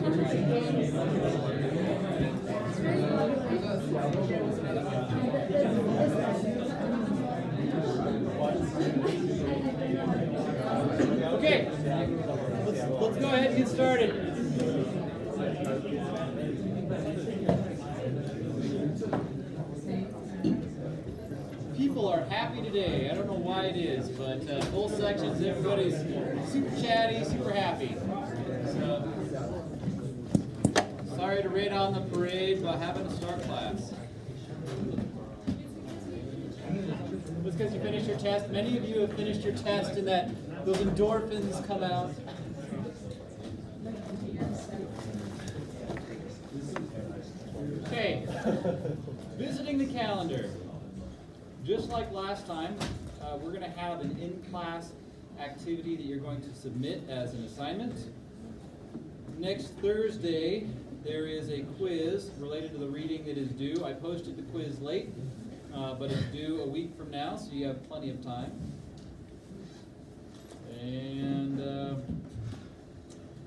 Okay, let's go ahead and get started. People are happy today. I don't know why it is, but both sections, everybody's super chatty, super happy. So, sorry to rain on the parade, but having to start class. It's because you finished your test. Many of you have finished your test and that those endorphins come out. Okay, visiting the calendar. Just like last time, we're going to have an in-class activity that you're going to submit as an assignment. Next Thursday, there is a quiz related to the reading that is due. I posted the quiz late, but it's due a week from now, so you have plenty of time. And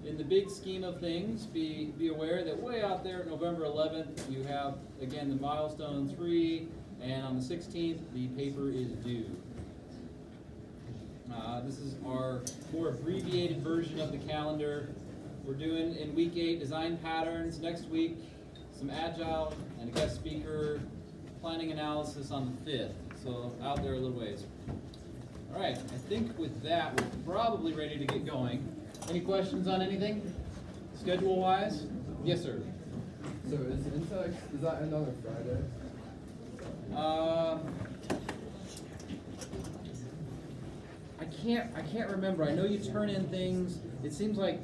in the big scheme of things, be aware that way out there, November 11th, you have, again, the milestone 3, and on the 16th, the paper is due. This is our more abbreviated version of the calendar. We're doing in week 8 design patterns. Next week, some agile and a guest speaker, planning analysis on the 5th. So out there a little ways. All right, I think with that, we're probably ready to get going. Any questions on anything? Schedule-wise? Yes, sir. So is Intex, does that end on a Friday? I can't remember. I know you turn in things. It seems like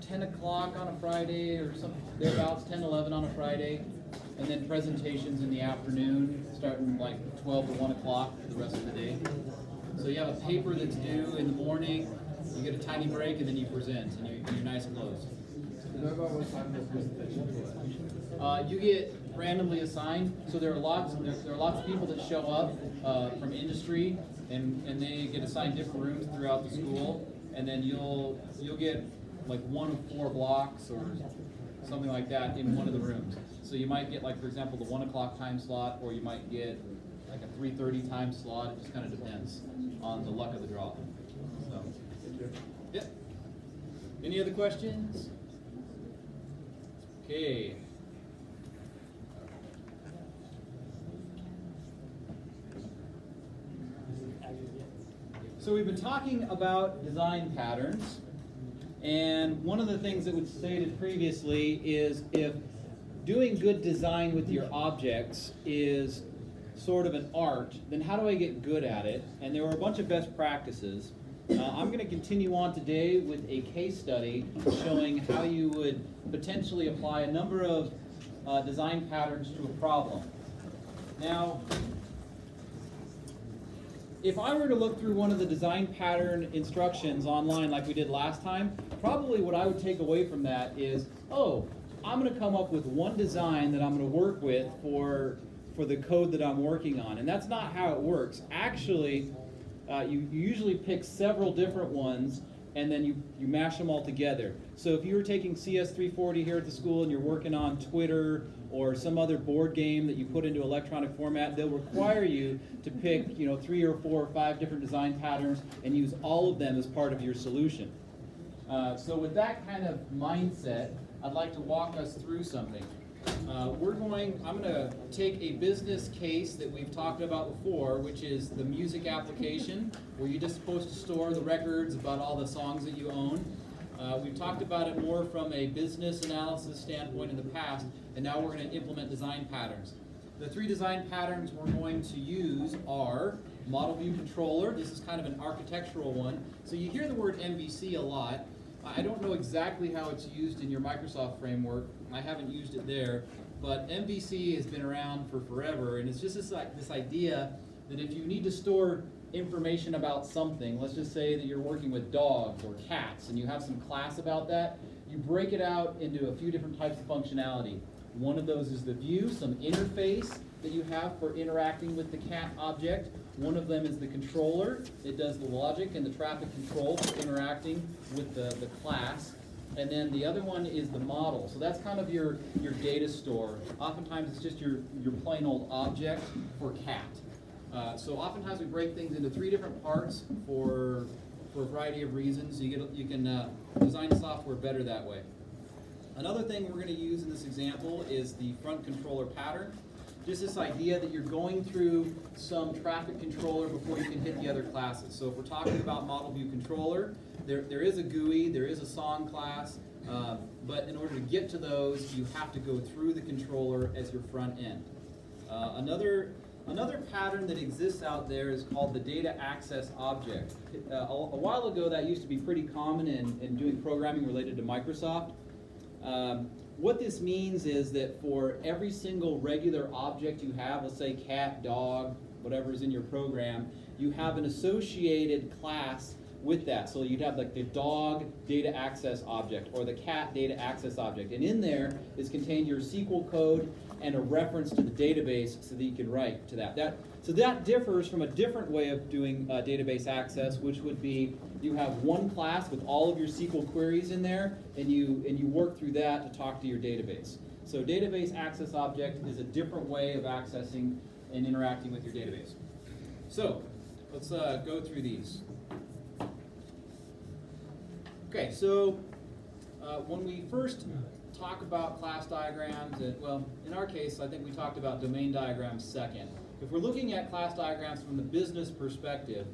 10 o'clock on a Friday or something thereabouts, 10, 11 on a Friday, and then presentations in the afternoon, starting like 12 to 1 o'clock for the rest of the day. So you have a paper that's due in the morning. You get a tiny break, and then you present, and you're nice close. Do you know about what time the presentation is? You get randomly assigned. So there are lots of people that show up from industry, and they get assigned different rooms throughout the school, and then you'll get like 1 of 4 blocks or something like that in one of the rooms. So you might get, like, for example, the 1 o'clock time slot, or you might get like a 3:30 time slot. It just kind of depends on the luck of the draw. So, yep. Any other questions? Okay. So we've been talking about design patterns, and one of the things that was stated previously is if doing good design with your objects is sort of an art, then how do I get good at it? And there were a bunch of best practices. I'm going to continue on today with a case study showing how you would potentially apply a number of design patterns to a problem. Now, if I were to look through one of the design pattern instructions online like we did last time, probably what I would take away from that is, oh, I'm going to come up with one design that I'm going to work with for the code that I'm working on. And that's not how it works. Actually, you usually pick several different ones, and then you mash them all together. So if you were taking CS340 here at the school and you're working on Twitter or some other board game that you put into electronic format, they'll require you to pick 3 or 4 or 5 different design patterns and use all of them as part of your solution. So with that kind of mindset, I'd like to walk us through something. I'm going to take a business case that we've talked about before, which is the music application, where you're just supposed to store the records about all the songs that you own. We've talked about it more from a business analysis standpoint in the past, and now we're going to implement design patterns. The 3 design patterns we're going to use are model view controller. This is kind of an architectural one. So you hear the word MVC a lot. I don't know exactly how it's used in your Microsoft framework. I haven't used it there, but MVC has been around for forever, and it's just this idea that if you need to store information about something, let's just say that you're working with dogs or cats, and you have some class about that, you break it out into a few different types of functionality. One of those is the view, some interface that you have for interacting with the cat object. One of them is the controller. It does the logic and the traffic control for interacting with the class. And then the other one is the model. So that's kind of your data store. Oftentimes it's just your plain old object for cat. So oftentimes we break things into 3 different parts for a variety of reasons. You can design software better that way. Another thing we're going to use in this example is the front controller pattern. Just this idea that you're going through some traffic controller before you can hit the other classes. So if we're talking about model view controller, there is a GUI, there is a song class, but in order to get to those, you have to go through the controller as your front end. Another pattern that exists out there is called the data access object. A while ago, that used to be pretty common in doing programming related to Microsoft. What this means is that for every single regular object you have, let's say cat, dog, whatever is in your program, you have an associated class with that. So you'd have like the dog data access object or the cat data access object. And in there is contained your SQL code and a reference to the database so that you can write to that. So that differs from a different way of doing database access, which would be you have one class with all of your SQL queries in there, and you work through that to talk to your database. So database access object is a different way of accessing and interacting with your database. So let's go through these. Okay, so when we first talk about class diagrams, well, in our case, I think we talked about domain diagrams second. If we're looking at class diagrams from the business perspective,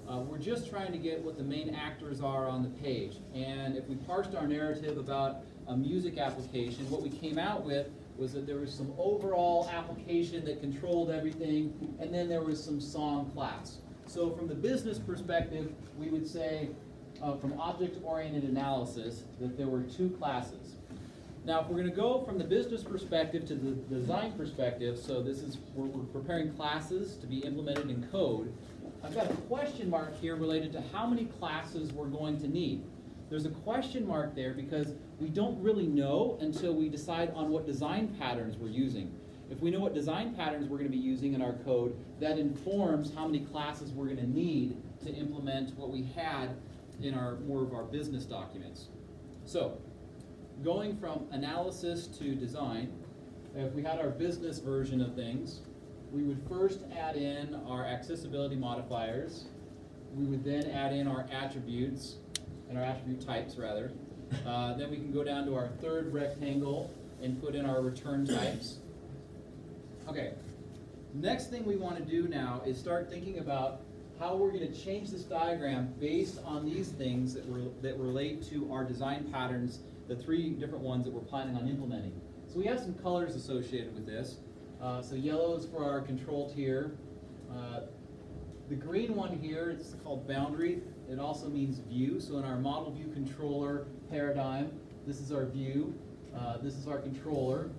we're just trying to get what the main actors are on the page. And if we parsed our narrative about a music application, what we came out with was that there was some overall application that controlled everything, and then there was some song class. So from the business perspective, we would say, from object-oriented analysis, that there were 2 classes. Now, if we're going to go from the business perspective to the design perspective, so this is, we're preparing classes to be implemented in code, I've got a question mark here related to how many classes we're going to need. There's a question mark there because we don't really know until we decide on what design patterns we're using. If we know what design patterns we're going to be using in our code, that informs how many classes we're going to need to implement what we had in more of our business documents. So, going from analysis to design, if we had our business version of things, we would first add in our accessibility modifiers. We would then add in our attributes, and our attribute types rather. Then we can go down to our third rectangle and put in our return types. Okay, next thing we want to do now is start thinking about how we're going to change this diagram based on these things that relate to our design patterns, the 3 different ones that we're planning on implementing. So we have some colors associated with this. So yellow is for our control tier. The green one here, it's called boundary. It also means view. So in our model view controller paradigm, this is our view. This is our controller.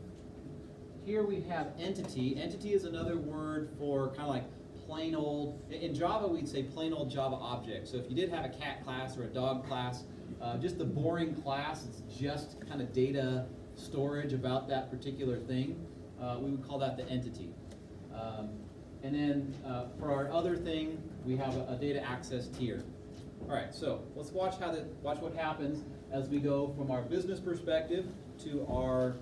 Here we have entity. Entity is another word for kind of like plain old, in Java we'd say plain old Java object. So if you did have a cat class or a dog class, just the boring class, it's just kind of data storage about that particular thing. We would call that the entity. And then for our other thing, we have a data access tier. All right, so let's watch what happens as we go from our business perspective to our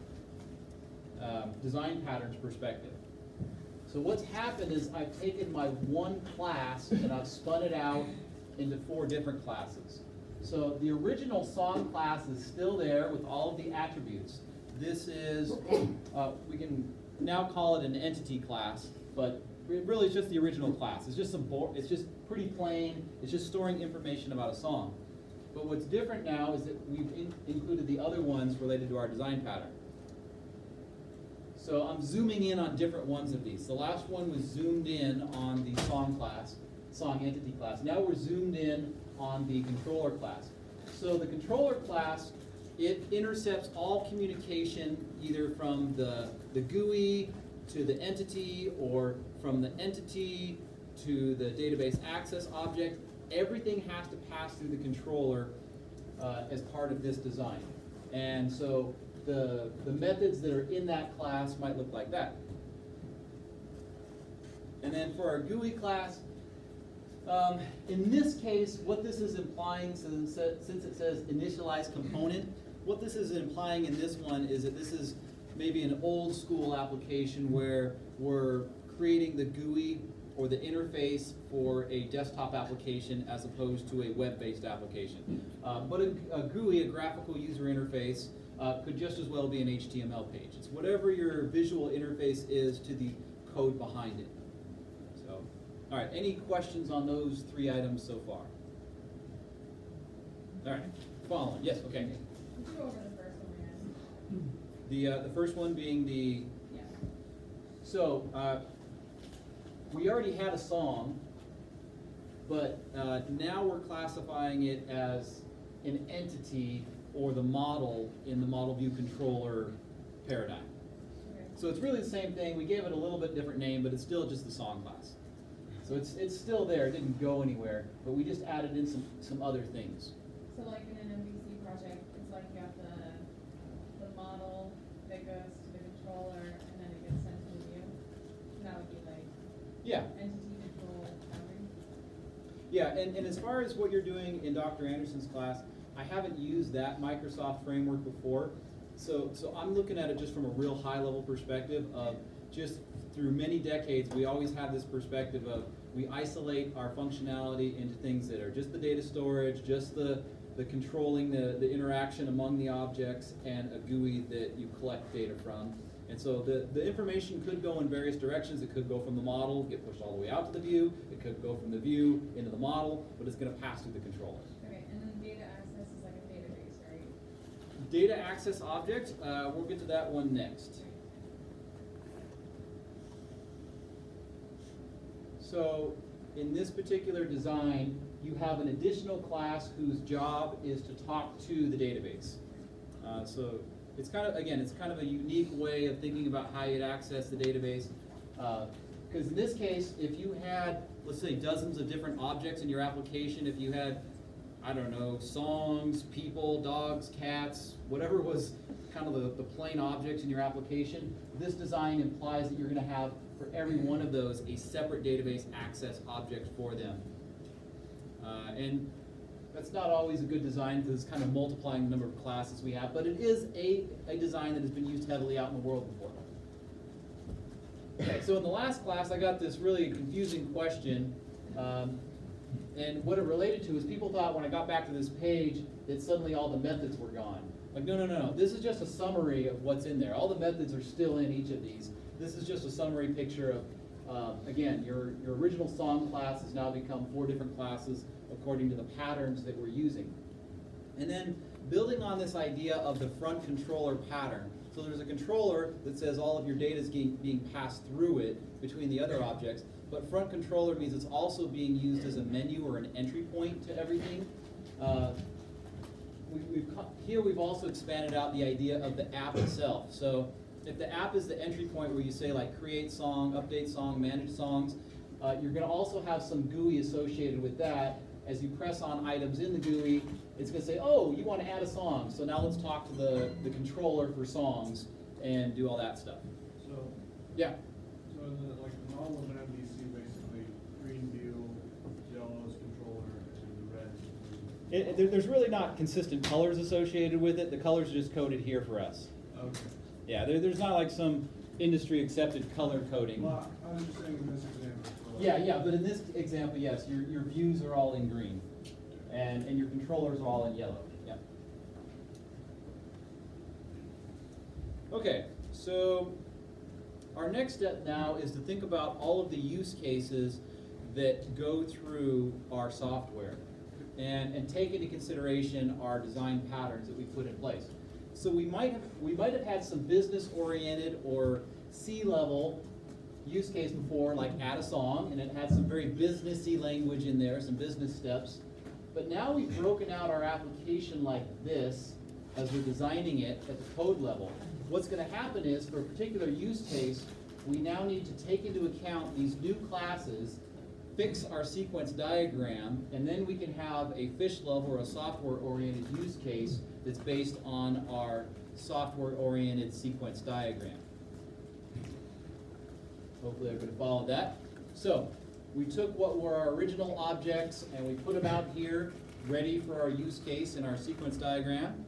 design patterns perspective. So what's happened is I've taken my one class and I've spun it out into 4 different classes. So the original song class is still there with all of the attributes. This is, we can now call it an entity class, but really it's just the original class. It's just it's just pretty plain. It's just storing information about a song. But what's different now is that we've included the other ones related to our design pattern. So I'm zooming in on different ones of these. The last one was zoomed in on the song class, song entity class. Now we're zoomed in on the controller class. So the controller class, it intercepts all communication either from the GUI to the entity or from the entity to the database access object. Everything has to pass through the controller as part of this design. And so the methods that are in that class might look like that. And then for our GUI class, in this case, what this is implying, since it says initialize component, what this is implying in this one is that this is maybe an old school application where we're creating the GUI or the interface for a desktop application as opposed to a web-based application. But a GUI, a graphical user interface, could just as well be an HTML page. It's whatever your visual interface is to the code behind it. So, all right, any questions on those 3 items so far? All right, following, yes, okay. Could you go over the first one again? The first one being the, Yeah. so, we already had a song, but now we're classifying it as an entity or the model in the model view controller paradigm. Okay. So it's really the same thing. We gave it a little bit different name, but it's still just the song class. So it's still there. It didn't go anywhere, but we just added in some other things. So like in an MVC project, it's like you have the model that goes to the controller and then it gets sent to the view. And that would be like Yeah. entity control boundary. Yeah, and as far as what you're doing in Dr. Anderson's class, I haven't used that Microsoft framework before. So I'm looking at it just from a real high level perspective of just through many decades, we always have this perspective of we isolate our functionality into things that are just the data storage, just the controlling the interaction among the objects, and a GUI that you collect data from. And so the information could go in various directions. It could go from the model, get pushed all the way out to the view. It could go from the view into the model, but it's going to pass through the controller. Okay, and then data access is like a database, right? Data access object, we'll get to that one next. So in this particular design, you have an additional class whose job is to talk to the database. So it's kind of, again, it's kind of a unique way of thinking about how you'd access the database. Because in this case, if you had, let's say, dozens of different objects in your application, if you had, I don't know, songs, people, dogs, cats, whatever was kind of the plain objects in your application, this design implies that you're going to have, for every one of those, a separate database access object for them. And that's not always a good design because it's kind of multiplying the number of classes we have, but it is a design that has been used heavily out in the world before. Okay, so in the last class, I got this really confusing question, and what it related to is people thought when I got back to this page that suddenly all the methods were gone. Like, no, this is just a summary of what's in there. All the methods are still in each of these. This is just a summary picture of, again, your original song class has now become 4 different classes according to the patterns that we're using. And then building on this idea of the front controller pattern. So there's a controller that says all of your data is being passed through it between the other objects, but front controller means it's also being used as a menu or an entry point to everything. Here we've also expanded out the idea of the app itself. So if the app is the entry point where you say like create song, update song, manage songs, you're going to also have some GUI associated with that. As you press on items in the GUI, it's going to say, oh, you want to add a song. So now let's talk to the controller for songs and do all that stuff. So, Yeah. so like the model of an MVC, basically green view, yellow is controller, and the red. There's really not consistent colors associated with it. The colors are just coded here for us. Okay. Yeah, there's not like some industry accepted color coding. Well, I was just saying in this example. Yeah, but in this example, yes, your views are all in green, and your controllers are all in yellow. Yeah. Okay, so our next step now is to think about all of the use cases that go through our software, and take into consideration our design patterns that we put in place. So we might have had some business-oriented or C-level use case before, like add a song, and it had some very businessy language in there, some business steps. But now we've broken out our application like this as we're designing it at the code level. What's going to happen is, for a particular use case, we now need to take into account these new classes, fix our sequence diagram, and then we can have a fish level or a software-oriented use case that's based on our software-oriented sequence diagram. Hopefully everybody followed that. So we took what were our original objects and we put them out here ready for our use case in our sequence diagram.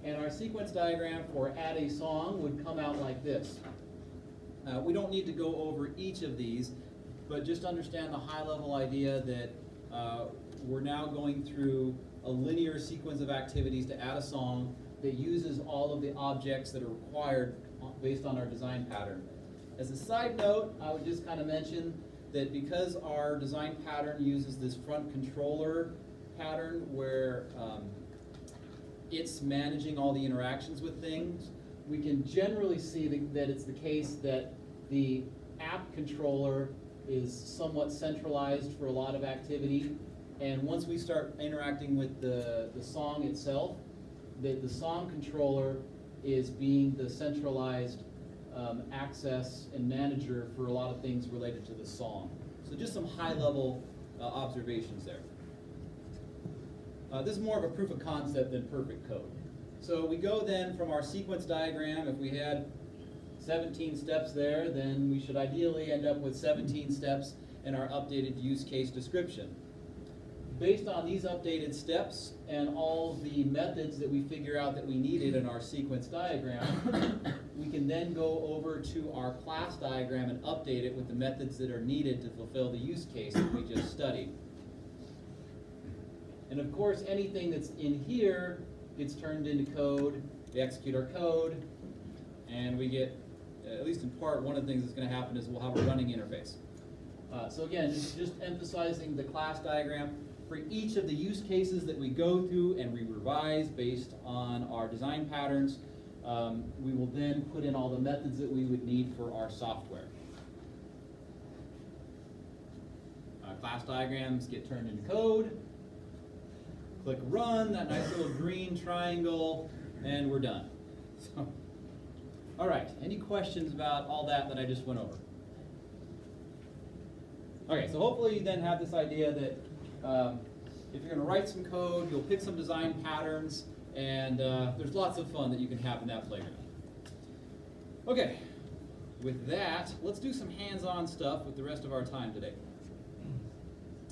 And our sequence diagram for add a song would come out like this. We don't need to go over each of these, but just understand the high-level idea that we're now going through a linear sequence of activities to add a song that uses all of the objects that are required based on our design pattern. As a side note, I would just kind of mention that because our design pattern uses this front controller pattern where it's managing all the interactions with things, we can generally see that it's the case that the app controller is somewhat centralized for a lot of activity. And once we start interacting with the song itself, the song controller is being the centralized access and manager for a lot of things related to the song. So just some high-level observations there. This is more of a proof of concept than perfect code. So we go then from our sequence diagram. If we had 17 steps there, then we should ideally end up with 17 steps in our updated use case description. Based on these updated steps and all the methods that we figure out that we needed in our sequence diagram, we can then go over to our class diagram and update it with the methods that are needed to fulfill the use case that we just studied. And of course, anything that's in here gets turned into code. We execute our code, and we get, at least in part, one of the things that's going to happen is we'll have a running interface. So again, just emphasizing the class diagram. For each of the use cases that we go through and we revise based on our design patterns, we will then put in all the methods that we would need for our software. Class diagrams get turned into code. Click run, that nice little green triangle, and we're done. So, all right, any questions about all that I just went over? Okay, so hopefully you then have this idea that if you're going to write some code, you'll pick some design patterns, and there's lots of fun that you can have in that playground. Okay, with that, let's do some hands-on stuff with the rest of our time today.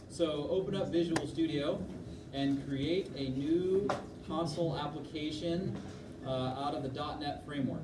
So open up Visual Studio and create a new console application out of the .NET framework.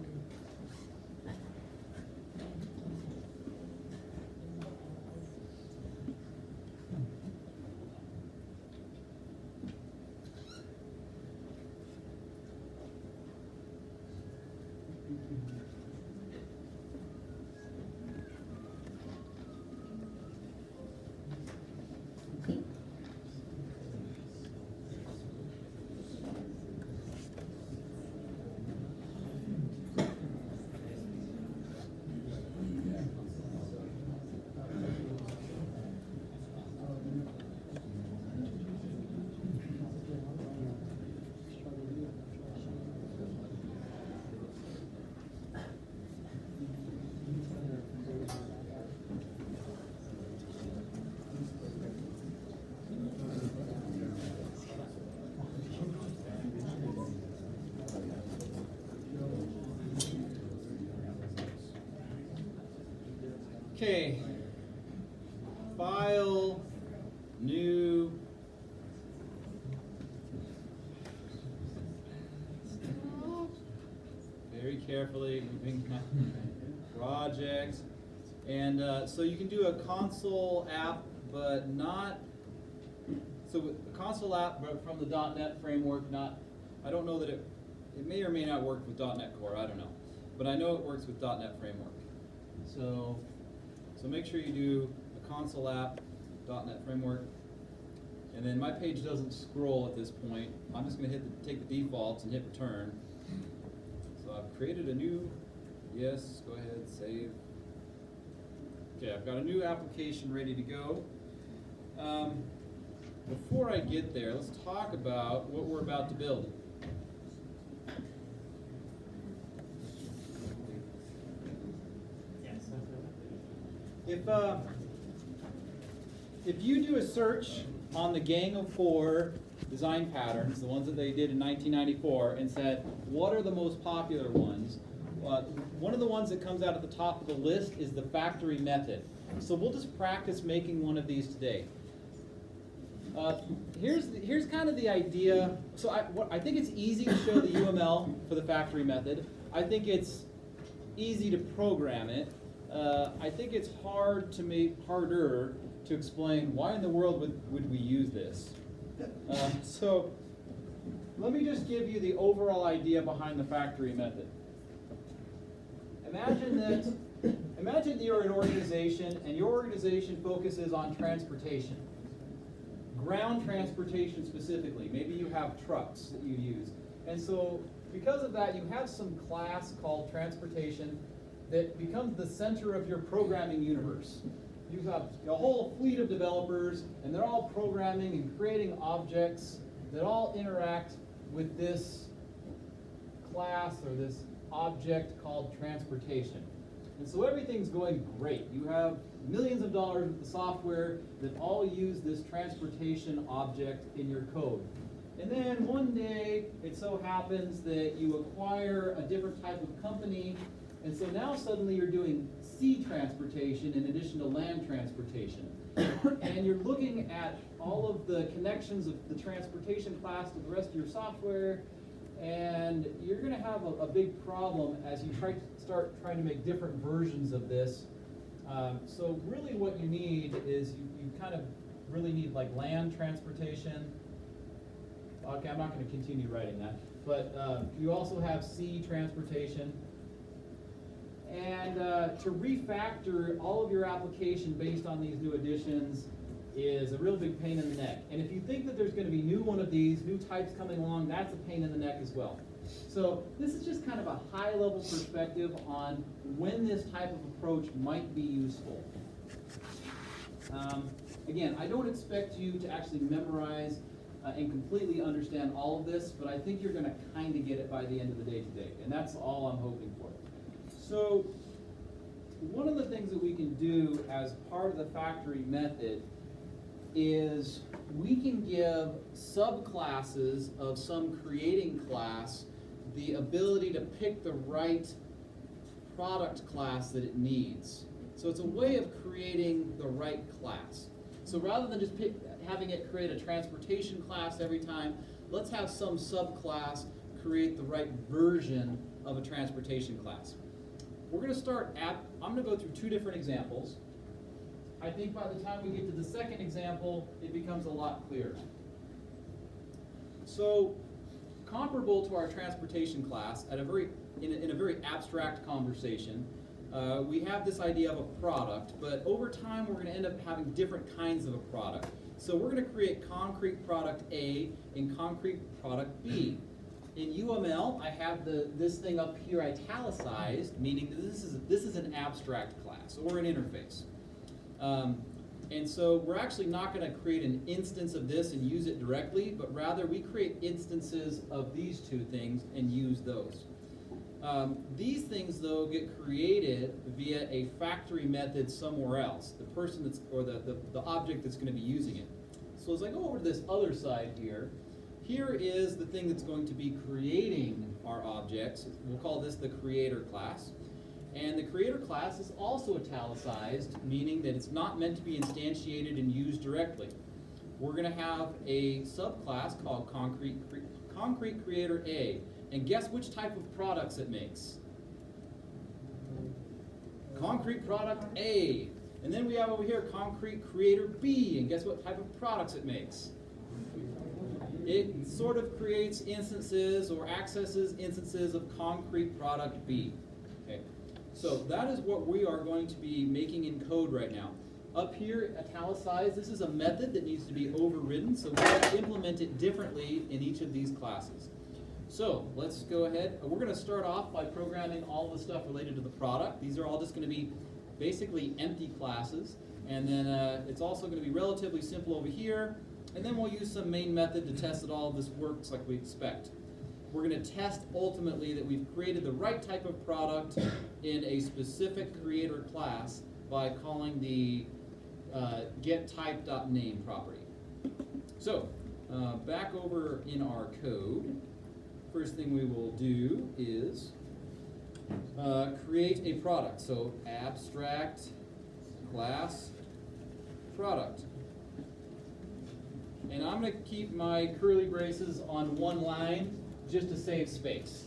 Okay, file, new, very carefully moving project, and so you can do a console app, but not, so with a console app, but from the .NET framework, not, I don't know that it may or may not work with .NET Core, I don't know, but I know it works with .NET framework. So make sure you do a console app, .NET framework, and then my page doesn't scroll at this point. I'm just going to take the defaults and hit return. So I've created a new, yes, go ahead, save. Okay, I've got a new application ready to go. Before I get there, let's talk about what we're about to build. If you do a search on the Gang of Four design patterns, the ones that they did in 1994, and said, what are the most popular ones? One of the ones that comes out at the top of the list is the factory method. So we'll just practice making one of these today. Here's kind of the idea. So I think it's easy to show the UML for the factory method. I think it's easy to program it. I think it's harder to explain why in the world would we use this. So let me just give you the overall idea behind the factory method. Imagine you're an organization and your organization focuses on transportation. Ground transportation specifically. Maybe you have trucks that you use. And so because of that, you have some class called transportation that becomes the center of your programming universe. You have a whole fleet of developers, and they're all programming and creating objects that all interact with this class or this object called transportation. And so everything's going great. You have millions of dollars worth of software that all use this transportation object in your code. And then one day, it so happens that you acquire a different type of company, and so now suddenly you're doing sea transportation in addition to land transportation. And you're looking at all of the connections of the transportation class to the rest of your software, and you're going to have a big problem as you start trying to make different versions of this. So really what you need is you kind of really need like land transportation. Okay, I'm not going to continue writing that. But you also have sea transportation. And to refactor all of your application based on these new additions is a real big pain in the neck. And if you think that there's going to be new types coming along, that's a pain in the neck as well. So this is just kind of a high-level perspective on when this type of approach might be useful. Again, I don't expect you to actually memorize and completely understand all of this, but I think you're going to kind of get it by the end of the day today, and that's all I'm hoping for. So one of the things that we can do as part of the factory method is we can give subclasses of some creating class the ability to pick the right product class that it needs. So it's a way of creating the right class. So rather than just having it create a transportation class every time, let's have some subclass create the right version of a transportation class. We're going to start I'm going to go through two different examples. I think by the time we get to the second example, it becomes a lot clearer. So, comparable to our transportation class, in a very abstract conversation, we have this idea of a product, but over time we're going to end up having different kinds of a product. So we're going to create concrete product A and concrete product B. In UML, I have this thing up here italicized, meaning that this is an abstract class or an interface. And so we're actually not going to create an instance of this and use it directly, but rather we create instances of these two things and use those. These things, though, get created via a factory method somewhere else, the person that's, or the object that's going to be using it. So as I go over to this other side here, here is the thing that's going to be creating our objects. We'll call this the creator class. And the creator class is also italicized, meaning that it's not meant to be instantiated and used directly. We're going to have a subclass called concrete creator A. And guess which type of products it makes? Concrete product A. And then we have over here concrete creator B. And guess what type of products it makes? It sort of creates instances or accesses instances of concrete product B. Okay. So that is what we are going to be making in code right now. Up here, italicized, this is a method that needs to be overridden, so we're going to implement it differently in each of these classes. So let's go ahead. We're going to start off by programming all the stuff related to the product. These are all just going to be basically empty classes. And then it's also going to be relatively simple over here. And then we'll use some main method to test that all of this works like we expect. We're going to test ultimately that we've created the right type of product in a specific creator class by calling the getType.name property. So back over in our code, first thing we will do is create a product. So abstract class product. And I'm going to keep my curly braces on one line just to save space.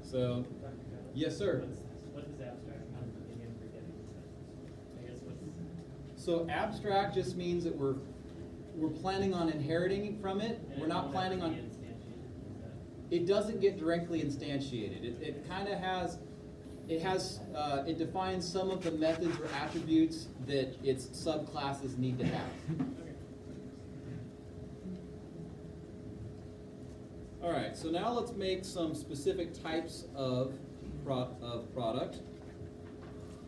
So, yes, sir. What does abstract mean? Again, forgetting this. I guess what's. So abstract just means that we're planning on inheriting from it. And We're it not won't planning have to on. be instantiated, is that- It doesn't get directly instantiated. It kind of has. It defines some of the methods or attributes that its subclasses need to have. All right, so now let's make some specific types of product.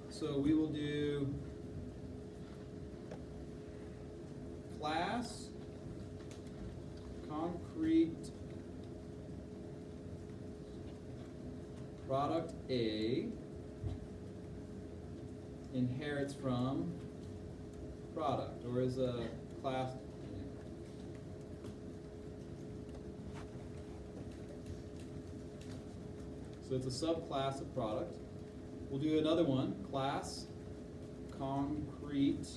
So we will do class, concrete, product A inherits from product, or is a class. So it's a subclass of product. We'll do another one, class, concrete,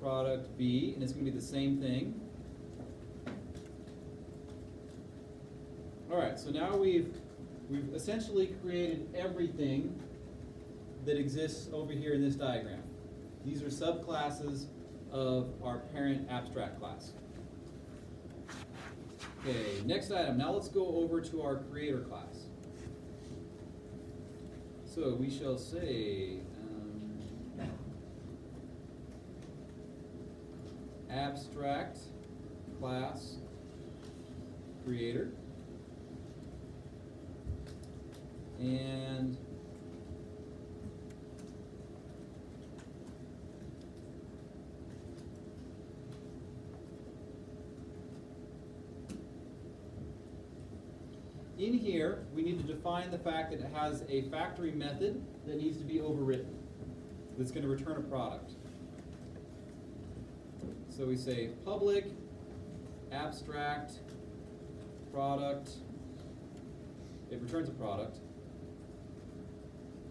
product B, and it's going to be the same thing. All right, so now we've essentially created everything that exists over here in this diagram. These are subclasses of our parent abstract class. Okay, next item. Now let's go over to our creator class. So we shall say abstract class creator, and in here, we need to define the fact that it has a factory method that needs to be overwritten that's going to return a product. So we say public abstract product, it returns a product,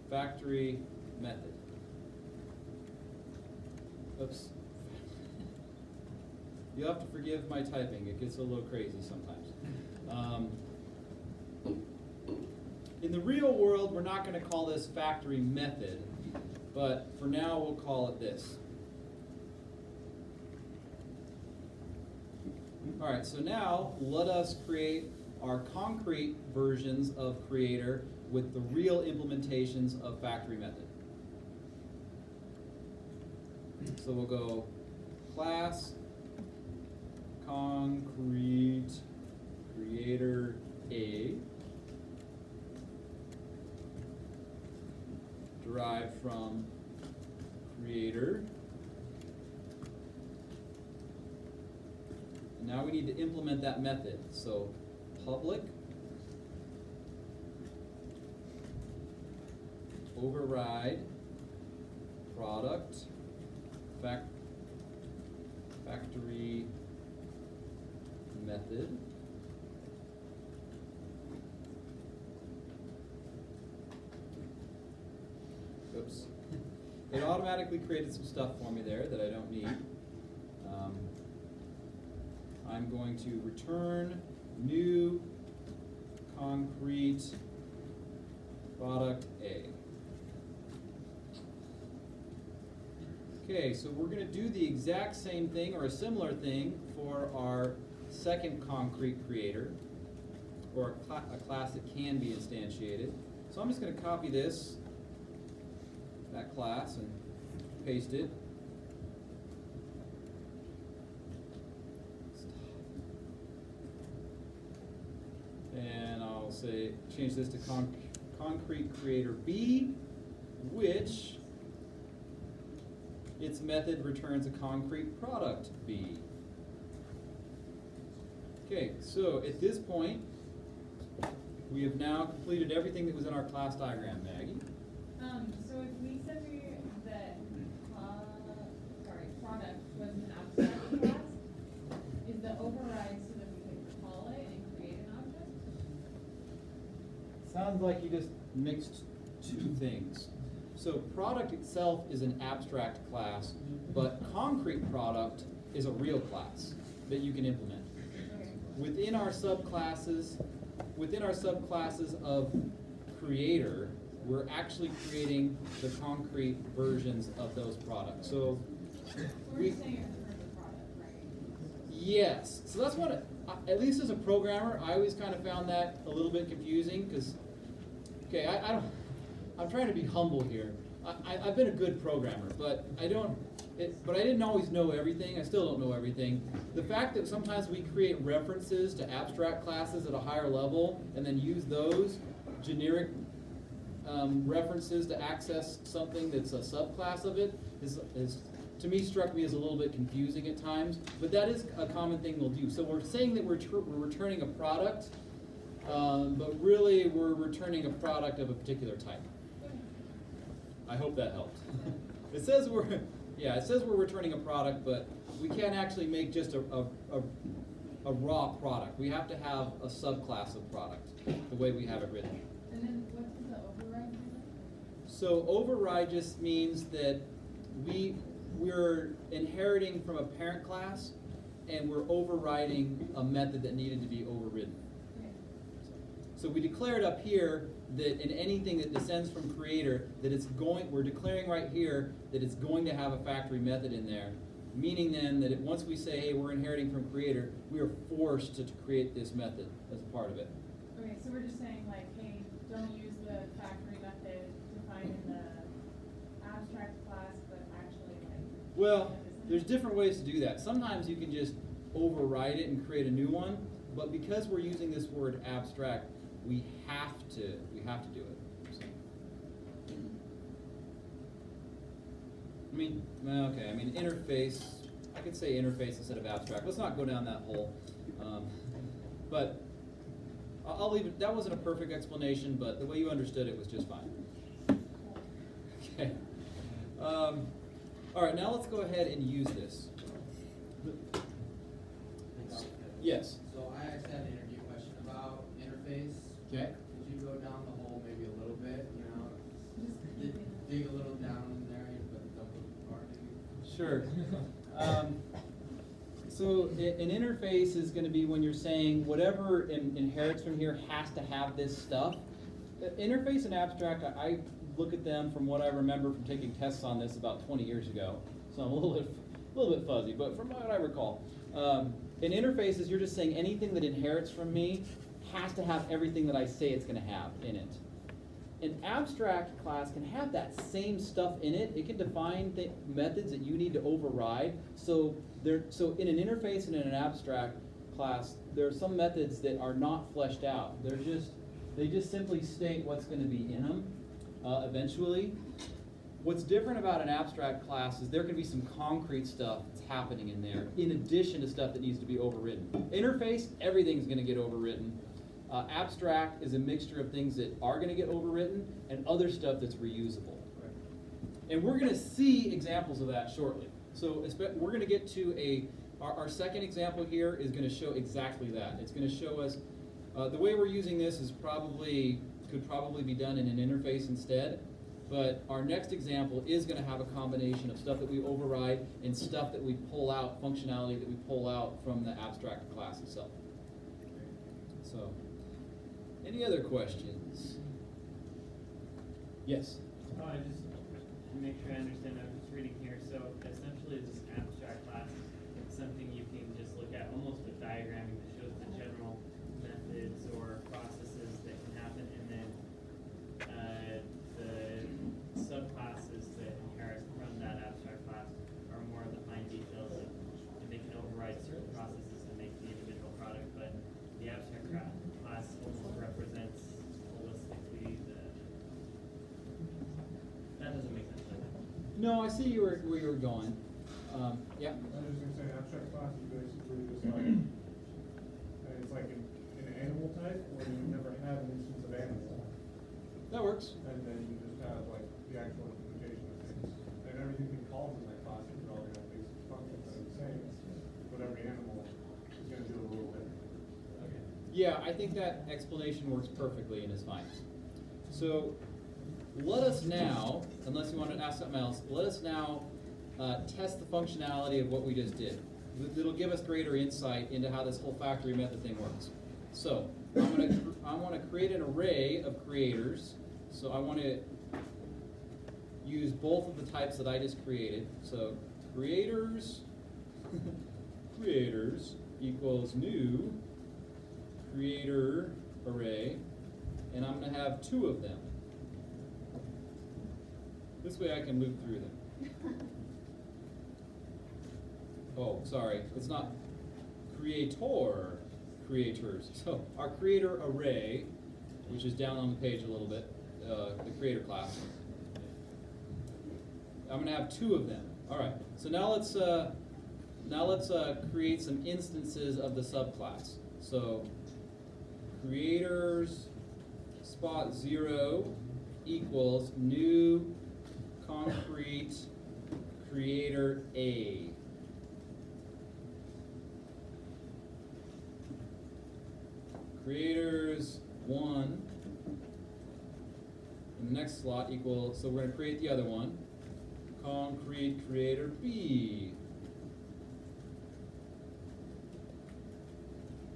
factory method. Oops. You'll have to forgive my typing, it gets a little crazy sometimes. In the real world, we're not going to call this factory method, but for now we'll call it this. All right, so now let us create our concrete versions of creator with the real implementations of factory method. So we'll go class, concrete, creator A, derived from creator. And now we need to implement that method. So public override product factory method. Oops. It automatically created some stuff for me there that I don't need. I'm going to return new concrete product A. Okay, so we're going to do the exact same thing or a similar thing for our second concrete creator, or a class that can be instantiated. So I'm just going to copy that class, and paste it. And I'll say, change this to concrete creator B, which its method returns a concrete product B. Okay, so at this point, we have now completed everything that was in our class diagram, Maggie. So if we said that product was an abstract class, is the override so that we could call it and create an object? Sounds like you just mixed two things. So product itself is an abstract class, but concrete product is a real class that you can implement. Okay. Within our subclasses of creator, we're actually creating the concrete versions of those products. So We're just saying it's for the product, right? yes, so that's what, at least as a programmer, I always kind of found that a little bit confusing because, okay, I'm trying to be humble here. I've been a good programmer, but I didn't always know everything. I still don't know everything. The fact that sometimes we create references to abstract classes at a higher level and then use those generic references to access something that's a subclass of it is to me struck me as a little bit confusing at times, but that is a common thing we'll do. So we're saying that we're returning a product, but really we're returning a product of a particular type. I hope that helped. It says we're returning a product, but we can't actually make just a raw product. We have to have a subclass of product, the way we have it written. And then what does the override mean? So override just means that we're inheriting from a parent class, and we're overriding a method that needed to be overridden. Okay. So we declared up here that in anything that descends from creator, we're declaring right here that it's going to have a factory method in there, meaning then that once we say, hey, we're inheriting from creator, we are forced to create this method as a part of it. Okay, so we're just saying like, hey, don't use the factory method defined in the abstract class, but actually like. Well, there's different ways to do that. Sometimes you can just override it and create a new one, but because we're using this word abstract, we have to do it. So. Interface, I could say interface instead of abstract. Let's not go down that hole. But I'll leave it. That wasn't a perfect explanation, but the way you understood it was just fine. Okay. All right, now let's go ahead and use this. Yes. So I actually had an interview question about interface. Okay. Could you go down the hole maybe a little bit, Just dig a little down in there, but don't go too far maybe? Sure. So an interface is going to be when you're saying whatever inherits from here has to have this stuff. Interface and abstract, I look at them from what I remember from taking tests on this about 20 years ago. So I'm a little bit fuzzy, but from what I recall. An interface is you're just saying anything that inherits from me has to have everything that I say it's going to have in it. An abstract class can have that same stuff in it. It can define methods that you need to override. So in an interface and in an abstract class, there are some methods that are not fleshed out. They just simply state what's going to be in them eventually. What's different about an abstract class is there can be some concrete stuff that's happening in there in addition to stuff that needs to be overridden. Interface, everything's going to get overwritten. Abstract is a mixture of things that are going to get overwritten and other stuff that's reusable. Right. And we're going to see examples of that shortly. So we're going to get to our second example here is going to show exactly that. It's going to show us the way we're using this could probably be done in an interface instead. But our next example is going to have a combination of stuff that we override and stuff that we pull out, functionality that we pull out from the abstract class itself. So, any other questions? Yes? Oh, I just to make sure I understand, I'm just reading here. So essentially this abstract class, it's something you can just look at almost with diagramming that shows the general methods or processes that can happen, and then the subclasses that inherit from that abstract class are more of the fine details of, and they can override certain processes to make the individual product, but the abstract class almost represents holistically that doesn't make sense, does it? No, I see where you were going. Yeah? I was just gonna say, abstract class is basically just like, it's like an animal type where you never had an instance of animal. That works. And then you just have like the actual implementation of things. And everything can call in that class, you can all have basic functions that are the same, but every animal is gonna do a little bit. Yeah, I think that explanation works perfectly and is fine. So let us now, unless you want to ask something else, let us now test the functionality of what we just did. It'll give us greater insight into how this whole factory method thing works. So I want to create an array of creators. So I want to use both of the types that I just created. So creators creators equals new creator array, and I'm going to have 2 of them. This way I can loop through them. Oh, sorry, it's not creators. So our creator array, which is down on the page a little bit, the creator class. I'm going to have 2 of them. All right. So now let's create some instances of the subclass. So creators spot 0 equals new concrete creator A. Creators 1 in the next slot equals, so we're going to create the other one, concrete creator B.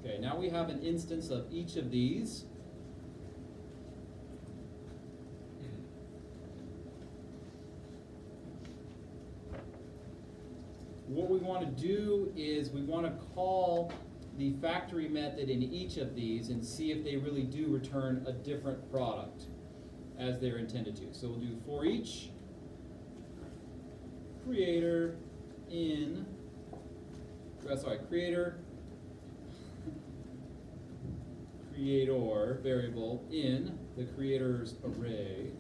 Okay, now we have an instance of each of these. What we want to do is we want to call the factory method in each of these and see if they really do return a different product as they're intended to. So we'll do for each creator in, creator variable in the creators array.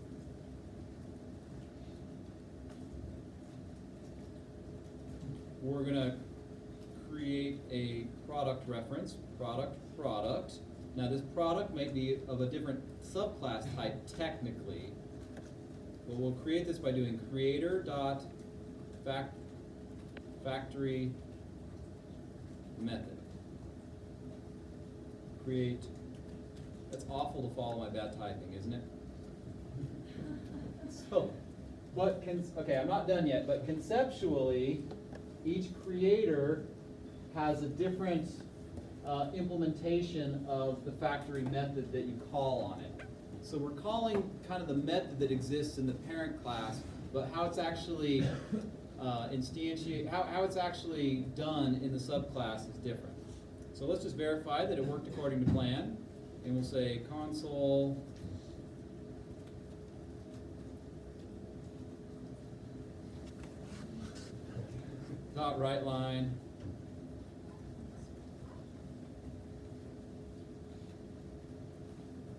We're going to create a product reference, product. Now this product might be of a different subclass type technically, but we'll create this by doing creator.factory method. Create. That's awful to follow my bad typing, isn't it? So, okay, I'm not done yet, but conceptually, each creator has a different implementation of the factory method that you call on it. So we're calling kind of the method that exists in the parent class, but how it's actually how it's actually done in the subclass is different. So let's just verify that it worked according to plan, and we'll say console dot write line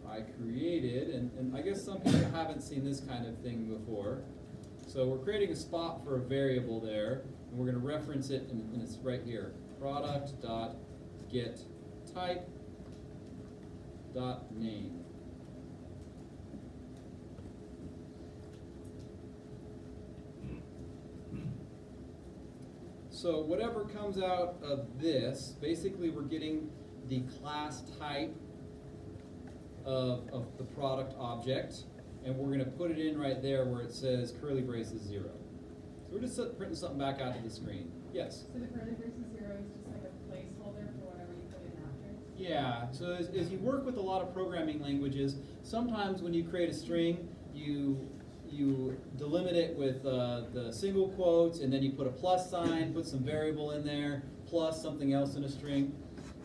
I created, and I guess some people haven't seen this kind of thing before. So we're creating a spot for a variable there, and we're going to reference it, and it's right here. Product.getType.name. So whatever comes out of this, basically we're getting the class type of the product object, and we're going to put it in right there where it says curly braces 0. So we're just printing something back out to the screen. Yes? So the curly braces 0 is just like a placeholder for whatever you put in after? Yeah, so as you work with a lot of programming languages, sometimes when you create a string, you delimit it with the single quotes, and then you put a plus sign, put some variable in there, plus something else in a string.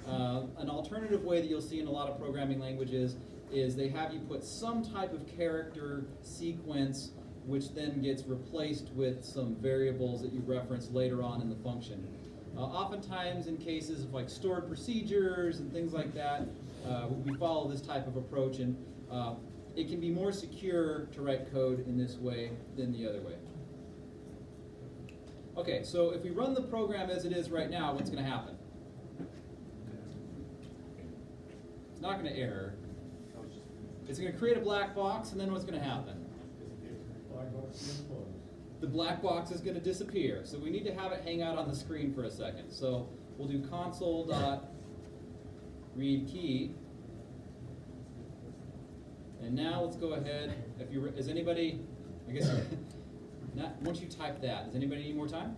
An alternative way that you'll see in a lot of programming languages is they have you put some type of character sequence which then gets replaced with some variables that you reference later on in the function. Oftentimes in cases of like stored procedures and things like that, we follow this type of approach, and it can be more secure to write code in this way than the other way. Okay, so if we run the program as it is right now, what's going to happen? It's not going to error. It's going to create a black box, and then what's going to happen? The black box is going to disappear. So we need to have it hang out on the screen for a second. So we'll do console.readKey, and And now let's go ahead. Is anybody? I guess once you type that, does anybody need more time?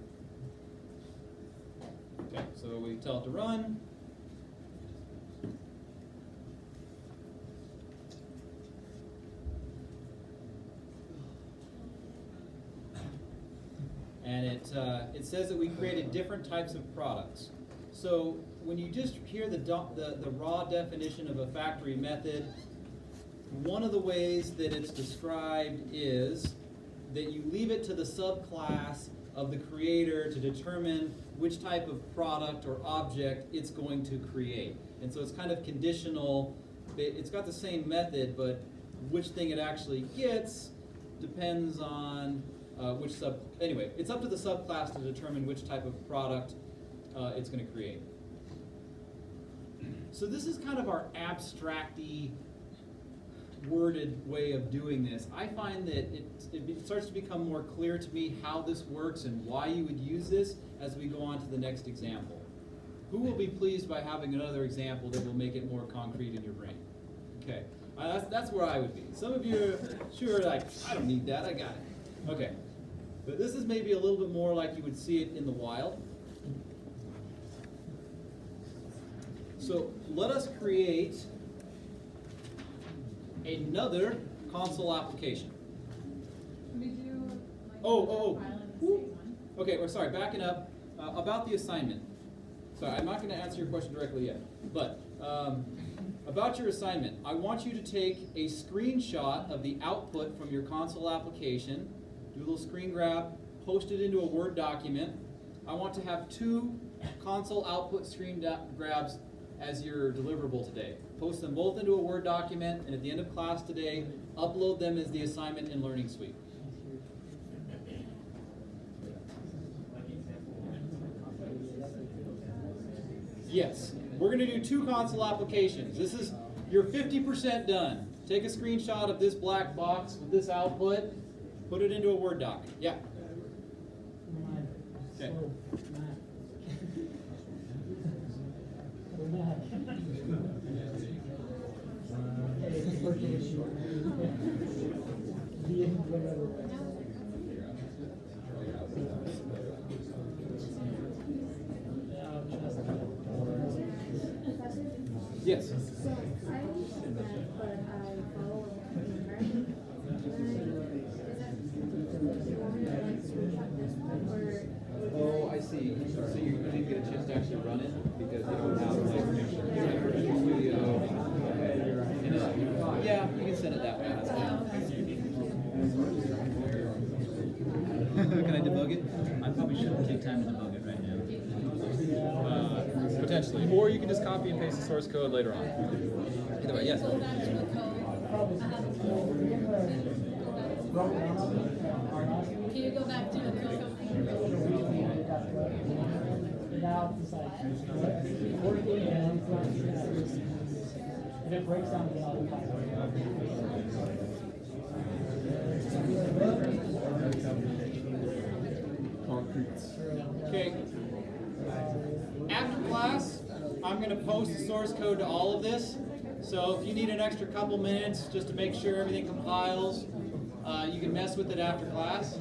Okay, so we tell it to run. And it says that we created different types of products. So when you just hear the raw definition of a factory method, one of the ways that it's described is that you leave it to the subclass of the creator to determine which type of product or object it's going to create. And so it's kind of conditional. It's got the same method, but which thing it actually gets depends on anyway, it's up to the subclass to determine which type of product it's going to create. So this is kind of our abstract-y, worded way of doing this. I find that it starts to become more clear to me how this works and why you would use this as we go on to the next example. Who will be pleased by having another example that will make it more concrete in your brain? Okay, that's where I would be. Some of you are sure, like, I don't need that, I got it. Okay, but this is maybe a little bit more like you would see it in the wild. So let us create another console application. Can we do like Oh. file in the same one? Okay, we're sorry, backing up. About the assignment. Sorry, I'm not going to answer your question directly yet. But about your assignment, I want you to take a screenshot of the output from your console application, do a little screen grab, post it into a Word document. I want to have 2 console output screen grabs as your deliverable today. Post them both into a Word document, and at the end of class today, upload them as the assignment in Learning Suite. Yes, we're going to do 2 console applications. This is, you're 50% done. Take a screenshot of this black box with this output, put it into a Word doc. Yeah. Okay. Yes. So I understand that, but I follow American. Oh, I see. So you didn't get a chance to actually run it because they don't have like Studio. Yeah, you can send it that way. That's fine. Can I debug it? I probably shouldn't take time to debug it right now. Potentially. Or you can just copy and paste the source code later on. Either way, yes. Go back to the code. Can you go back to the code? Now it's like 40 and it breaks down again all the time. Okay. After class, I'm going to post the source code to all of this. So if you need an extra couple minutes just to make sure everything compiles, you can mess with it after class.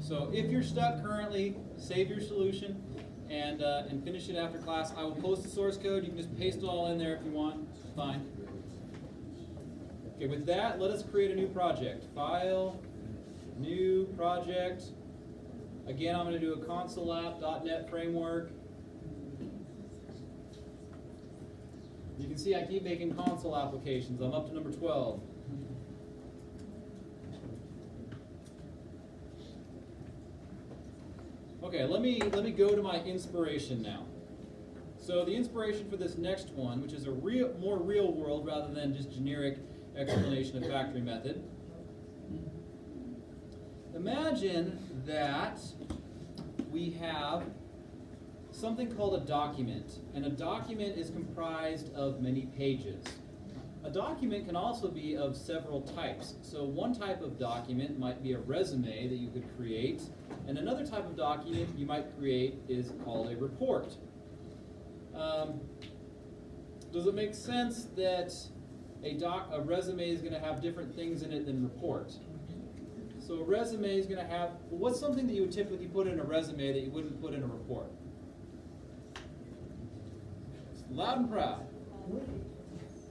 So if you're stuck currently, save your solution and finish it after class. I will post the source code. You can just paste it all in there if you want. Fine. Okay, with that, let us create a new project. File, new project. Again, I'm going to do a console app.NET framework. You can see I keep making console applications. I'm up to number 12. Okay, let me go to my inspiration now. So the inspiration for this next one, which is a more real world rather than just generic explanation of factory method. Imagine that we have something called a document, and a document is comprised of many pages. A document can also be of several types. So one type of document might be a resume that you could create, and another type of document you might create is called a report. Does it make sense that a resume is going to have different things in it than report? So a resume is going to have, well, what's something that you would typically put in a resume that you wouldn't put in a report? Loud and proud.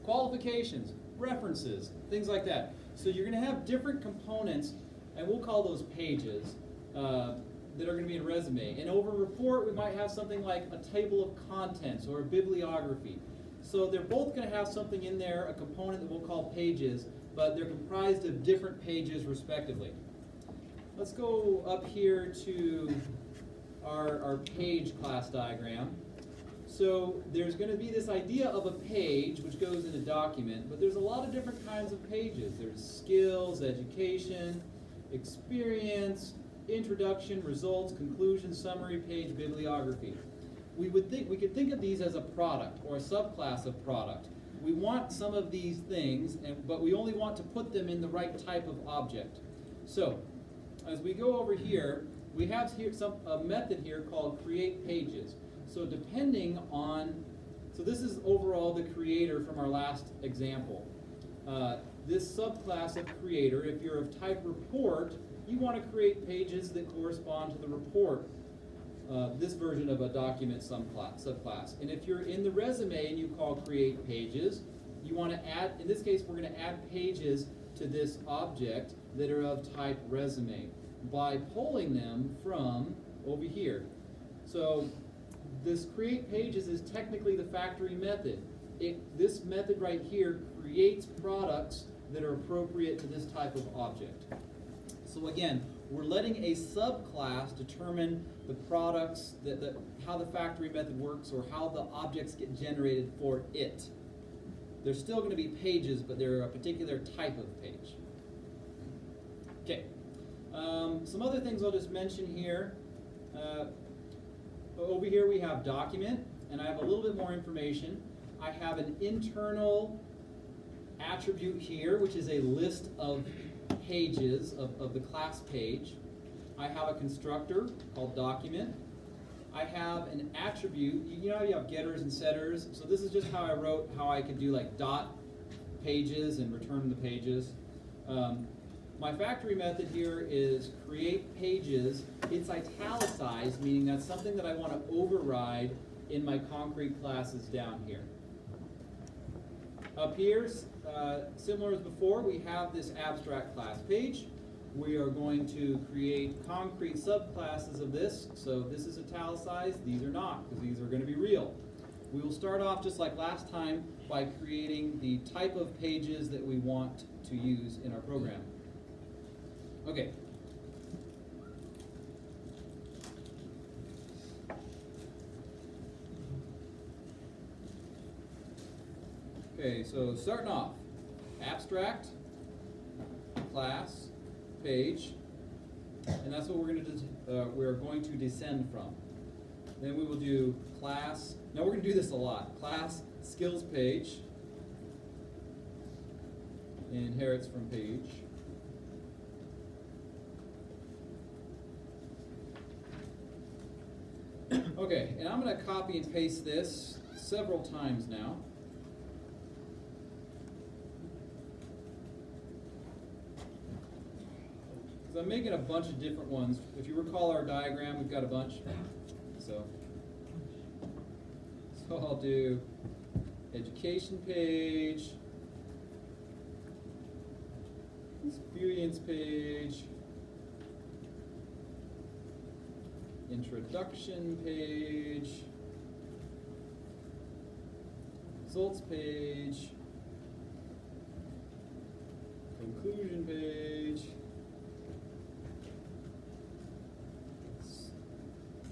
Qualifications, references, things like that. So you're going to have different components, and we'll call those pages, that are going to be in a resume. And over a report, we might have something like a table of contents or a bibliography. So they're both going to have something in there, a component that we'll call pages, but they're comprised of different pages respectively. Let's go up here to our page class diagram. So there's going to be this idea of a page, which goes in a document, but there's a lot of different kinds of pages. There's skills, education, experience, introduction, results, conclusion, summary, page, bibliography. We could think of these as a product or a subclass of product. We want some of these things, but we only want to put them in the right type of object. So, as we go over here, we have here a method here called create pages. So depending on, so this is overall the creator from our last example. This subclass of creator, if you're of type report, you want to create pages that correspond to the report, this version of a document subclass. And if you're in the resume and you call create pages, you want to add, in this case, we're going to add pages to this object that are of type resume by pulling them from over here. So this create pages is technically the factory method. This method right here creates products that are appropriate to this type of object. So again, we're letting a subclass determine the products, how the factory method works, or how the objects get generated for it. There's still going to be pages, but they're a particular type of page. Okay. Some other things I'll just mention here. Over here we have document, and I have a little bit more information. I have an internal attribute here, which is a list of pages of the class page. I have a constructor called document. I have an attribute. You know how you have getters and setters? So this is just how I wrote how I could do like dot pages and return the pages. My factory method here is create pages. It's italicized, meaning that's something that I want to override in my concrete classes down here. Up here, similar as before, we have this abstract class page. We are going to create concrete subclasses of this. So this is italicized, these are not, because these are going to be real. We will start off just like last time by creating the type of pages that we want to use in our program. Okay. Okay, so starting off, abstract, class, page, and that's what we're going to descend from. Then we will do class. Now we're going to do this a lot. Class, skills page, inherits from page. Okay, and I'm going to copy and paste this several times now. Because I'm making a bunch of different ones. If you recall our diagram, we've got a bunch. So I'll do education page, experience page, introduction page, results page, conclusion page,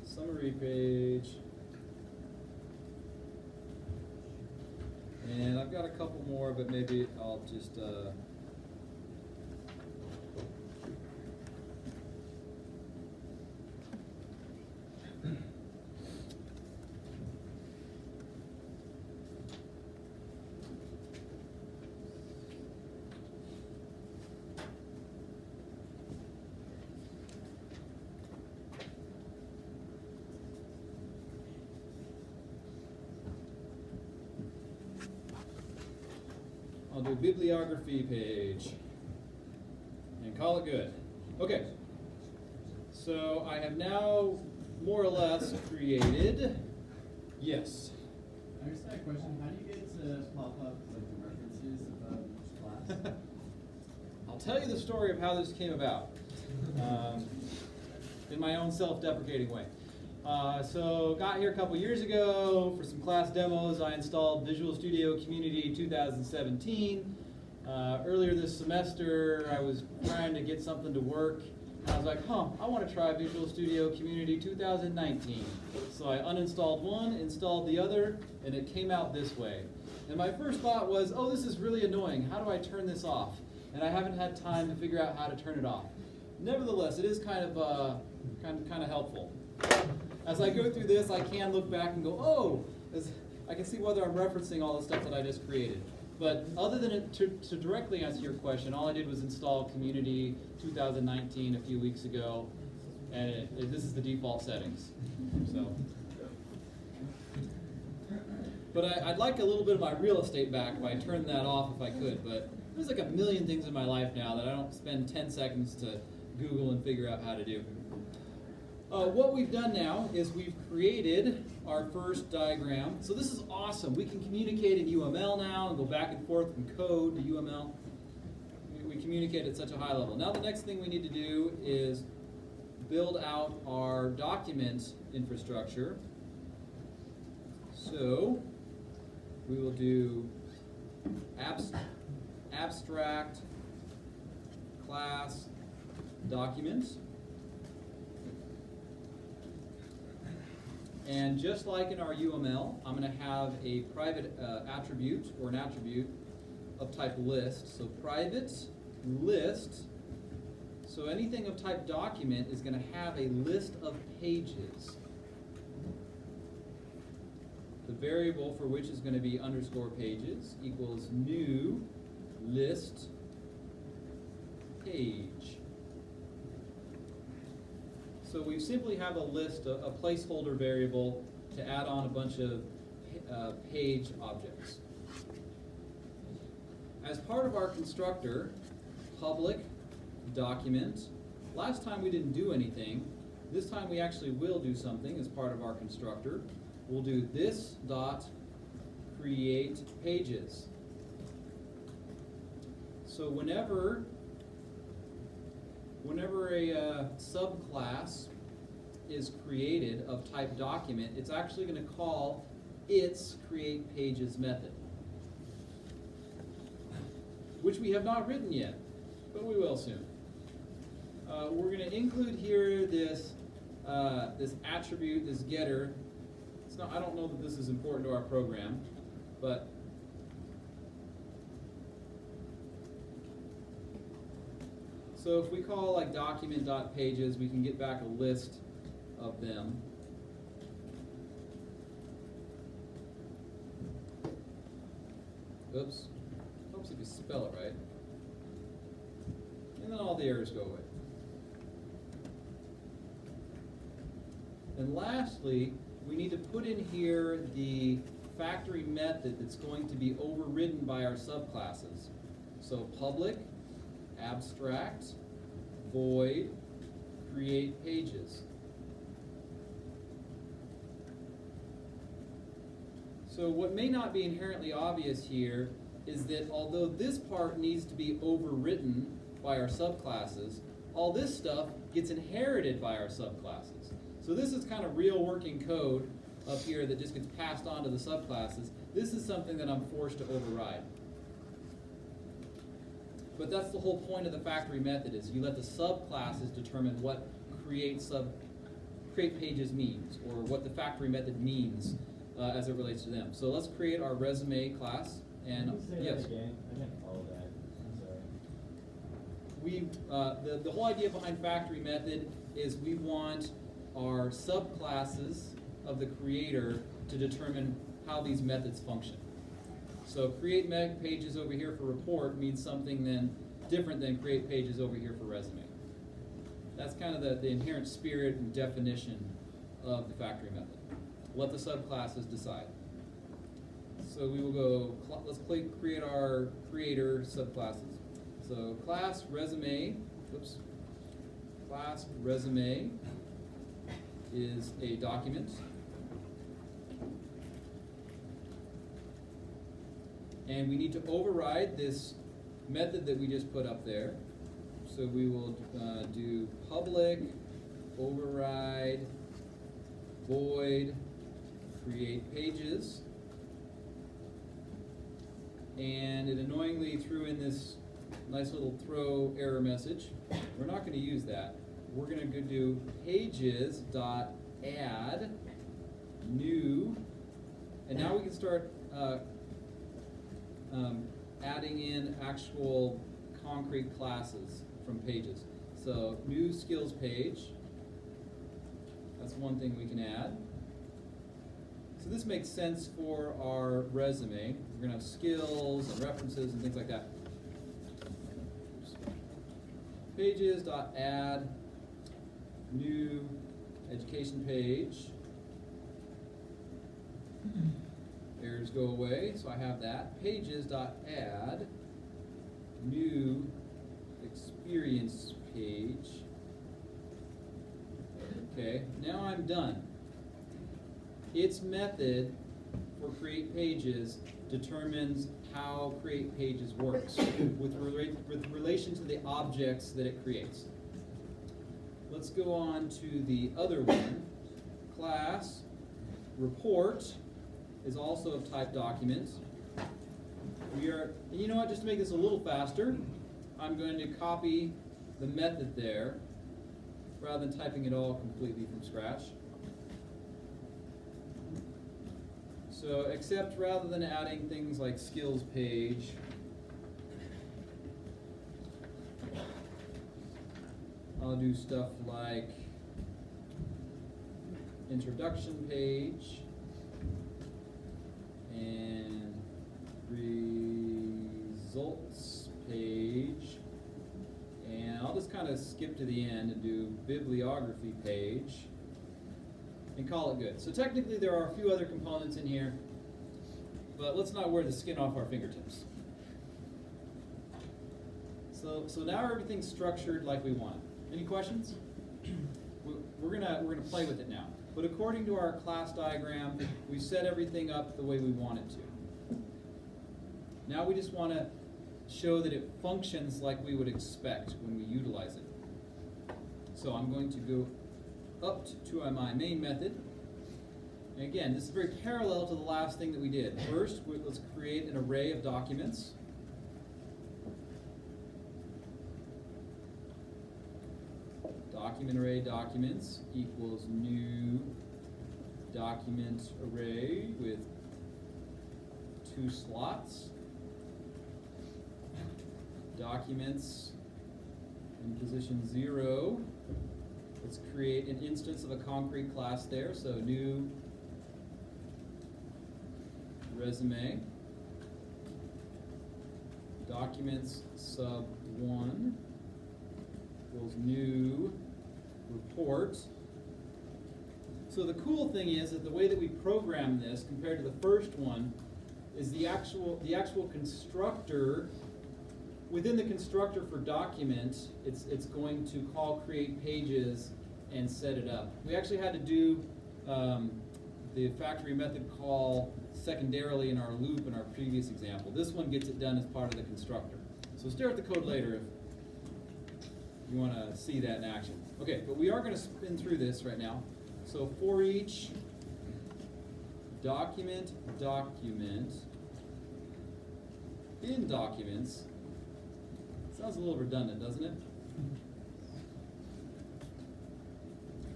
summary page, and I've got a couple more, but maybe I'll just I'll do bibliography page and call it good. Okay, so I have now more or less created, yes. I just had a question. How do you get to pop up like the references about each class? I'll tell you the story of how this came about in my own self-deprecating way. So got here a couple years ago for some class demos. I installed Visual Studio Community 2017. Earlier this semester, I was trying to get something to work. And I was like, I want to try Visual Studio Community 2019. So I uninstalled one, installed the other, and it came out this way. And my first thought was, oh, this is really annoying. How do I turn this off? And I haven't had time to figure out how to turn it off. Nevertheless, it is kind of helpful. As I go through this, I can look back and go, oh, I can see whether I'm referencing all the stuff that I just created. But other than to directly answer your question, all I did was install Community 2019 a few weeks ago, and this is the default settings. So, but I'd like a little bit of my real estate back if I turned that off if I could. But there's like a million things in my life now that I don't spend 10 seconds to Google and figure out how to do. What we've done now is we've created our first diagram. So this is awesome. We can communicate in UML now and go back and forth from code to UML. We communicate at such a high level. Now the next thing we need to do is build out our document infrastructure. So we will do abstract class documents. And just like in our UML, I'm going to have a private attribute or an attribute of type list. So private list. So anything of type document is going to have a list of pages. The variable for which is going to be underscore pages equals new list page. So we simply have a list, a placeholder variable to add on a bunch of page objects. As part of our constructor, public document, last time we didn't do anything. This time we actually will do something as part of our constructor. We'll do this dot create pages. So whenever a subclass is created of type document, it's actually going to call its create pages method, which we have not written yet, but we will soon. We're going to include here this attribute, this getter. I don't know that this is important to our program, but so if we call like document.pages, we can get back a list of them. Oops. Helps if you spell it right. And then all the errors go away. And lastly, we need to put in here the factory method that's going to be overridden by our subclasses. So public, abstract, void, create pages. So what may not be inherently obvious here is that although this part needs to be overwritten by our subclasses, all this stuff gets inherited by our subclasses. So this is kind of real working code up here that just gets passed on to the subclasses. This is something that I'm forced to override. But that's the whole point of the factory method, is you let the subclasses determine what create pages means, or what the factory method means as it relates to them. So let's create our resume class. And Can you say yes, that again? I didn't follow that. I'm sorry. the whole idea behind factory method is we want our subclasses of the creator to determine how these methods function. So create pages over here for report means something then different than create pages over here for resume. That's kind of the inherent spirit and definition of the factory method. Let the subclasses decide. So we will go, let's create our creator subclasses. So class resume is a document. And we need to override this method that we just put up there. So we will do public override void create pages. And it annoyingly threw in this nice little throw error message. We're not going to use that. We're going to do pages.add new, and now we can start adding in actual concrete classes from pages. So new skills page, that's one thing we can add. So this makes sense for our resume. We're going to have skills and references and things like that. Pages.add new education page. Errors go away, so I have that. Pages.add new experience page. Okay, now I'm done. Its method for create pages determines how create pages works with relation to the objects that it creates. Let's go on to the other one. Class report is also of type document. And you know what, just to make this a little faster, I'm going to copy the method there rather than typing it all completely from scratch. So, except rather than adding things like skills page, I'll do stuff like introduction page and results page, and I'll just kind of skip to the end and do bibliography page and call it good. So technically there are a few other components in here, but let's not wear the skin off our fingertips. So now everything's structured like we want. Any questions? We're gonna play with it now. But according to our class diagram, we set everything up the way we want it to. Now we just want to show that it functions like we would expect when we utilize it. So I'm going to go up to my main method. And again, this is very parallel to the last thing that we did. First, let's create an array of documents. Document array documents equals new document array with 2 slots. Documents in position 0. Let's create an instance of a concrete class there. So new resume. Documents sub 1 equals new report. So the cool thing is that the way that we program this compared to the first one is the actual constructor. Within the constructor for document, it's going to call create pages and set it up. We actually had to do the factory method call secondarily in our loop in our previous example. This one gets it done as part of the constructor. So stare at the code later if you want to see that in action. Okay, but we are going to spin through this right now. So for each document in documents. Sounds a little redundant, doesn't it?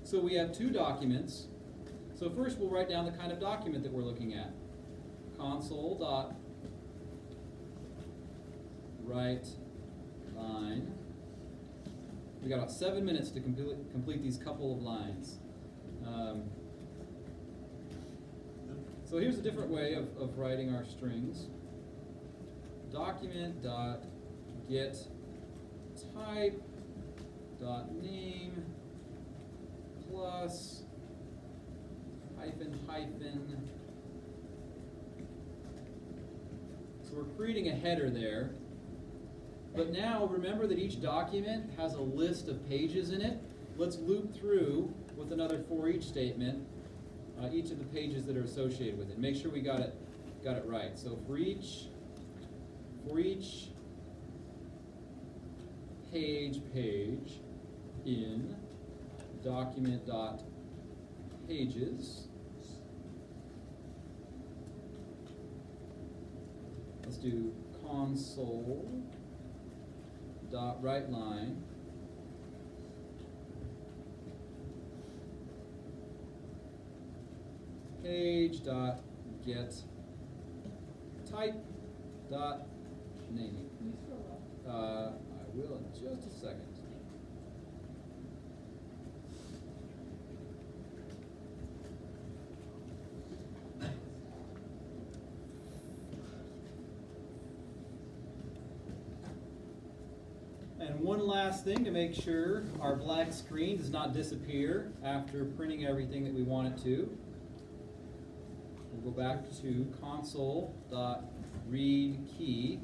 So we have 2 documents. So first we'll write down the kind of document that we're looking at. Console.write line. We got about 7 minutes to complete these couple of lines. So here's a different way of writing our strings. Document.get type .name plus hyphen So we're creating a header there. But now remember that each document has a list of pages in it. Let's loop through with another for each statement, each of the pages that are associated with it. Make sure we got it right. So for each page in document.pages, let's do console.writeLine page.getType.name. I will in just a second. And one last thing to make sure our black screen does not disappear after printing everything that we want it to. We'll go back to console.readKey.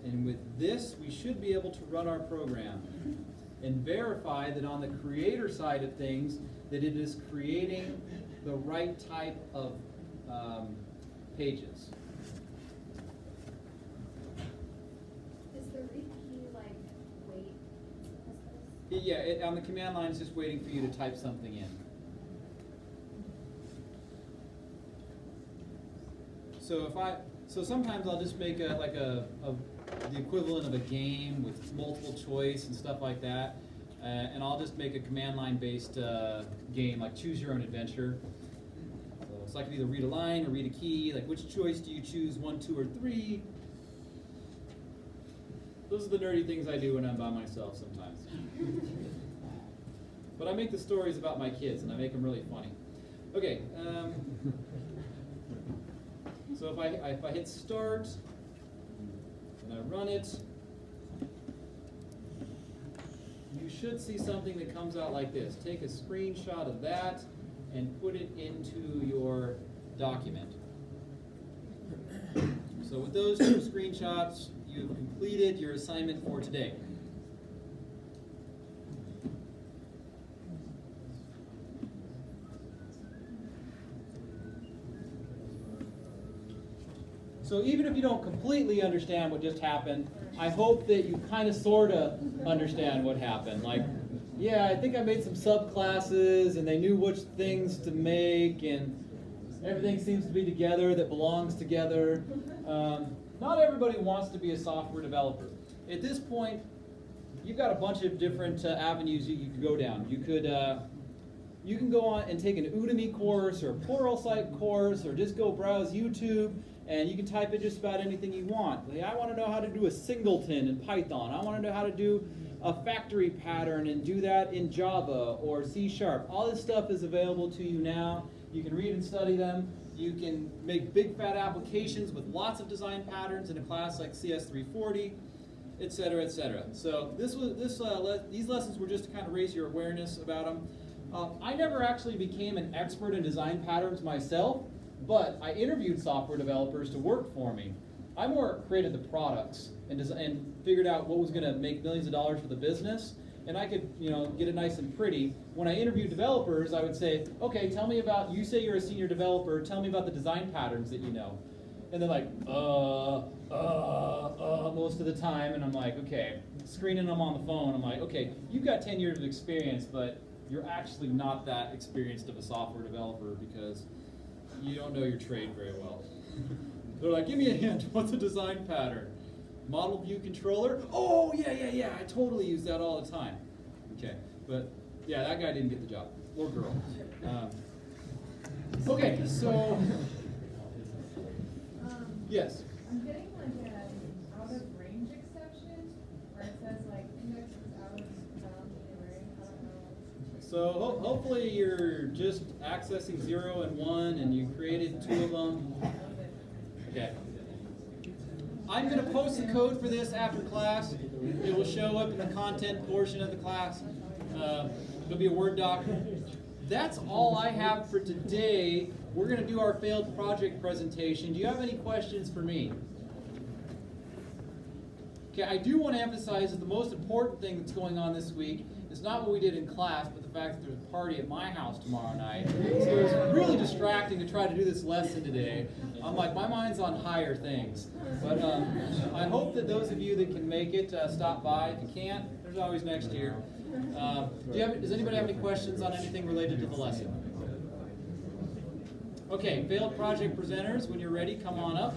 And with this, we should be able to run our program and verify that on the creator side of things, that it is creating the right type of pages. Is the read key like wait? Yeah, on the command line, it's just waiting for you to type something in. So sometimes I'll just make the equivalent of a game with multiple choice and stuff like that, and I'll just make a command line based game, like choose your own adventure. So I can either read a line or read a key, like which choice do you choose, 1, 2, or 3? Those are the nerdy things I do when I'm by myself sometimes. But I make the stories about my kids, and I make them really funny. Okay. So if I hit start and I run it, you should see something that comes out like this. Take a screenshot of that and put it into your document. So with those 2 screenshots, you've completed your assignment for today. So even if you don't completely understand what just happened, I hope that you kind of sort of understand what happened. Like, yeah, I think I made some subclasses and they knew which things to make and everything seems to be together that belongs together. Not everybody wants to be a software developer. At this point, you've got a bunch of different avenues you could go down. You can go on and take an Udemy course or a Pluralsight course, or just go browse YouTube and you can type in just about anything you want. Like, I want to know how to do a singleton in Python. I want to know how to do a factory pattern and do that in Java or C#. All this stuff is available to you now. You can read and study them. You can make big fat applications with lots of design patterns in a class like CS340, etc., etc. So these lessons were just to kind of raise your awareness about them. I never actually became an expert in design patterns myself, but I interviewed software developers to work for me. I more created the products and figured out what was going to make millions of dollars for the business, and I could, get it nice and pretty. When I interviewed developers, I would say, okay, tell me about, you say you're a senior developer, tell me about the design patterns that you know. And they're like, most of the time, and I'm like, okay, screening them on the phone, I'm like, okay, you've got 10 years of experience, but you're actually not that experienced of a software developer because you don't know your trade very well. They're like, give me a hint, what's a design pattern? Model view controller? Oh, yeah, I totally use that all the time. Okay, but yeah, that guy didn't get the job, or girl. Okay, so, yes? I'm getting like an out of range exception where it says like index is out of bounds anyway. I don't know. So hopefully you're just accessing 0 and 1 and you created 2 of them. Okay. I'm going to post the code for this after class. It will show up in the content portion of the class. It'll be a Word doc. that's all I have for today. We're going to do our failed project presentation. Do you have any questions for me? Okay, I do want to emphasize that the most important thing that's going on this week is not what we did in class, but the fact that there's a party at my house tomorrow night. So it's really distracting to try to do this lesson today. I'm like, my mind's on higher things. But I hope that those of you that can make it stop by. If you can't, there's always next year. Does anybody have any questions on anything related to the lesson? Okay, failed project presenters, when you're ready, come on up.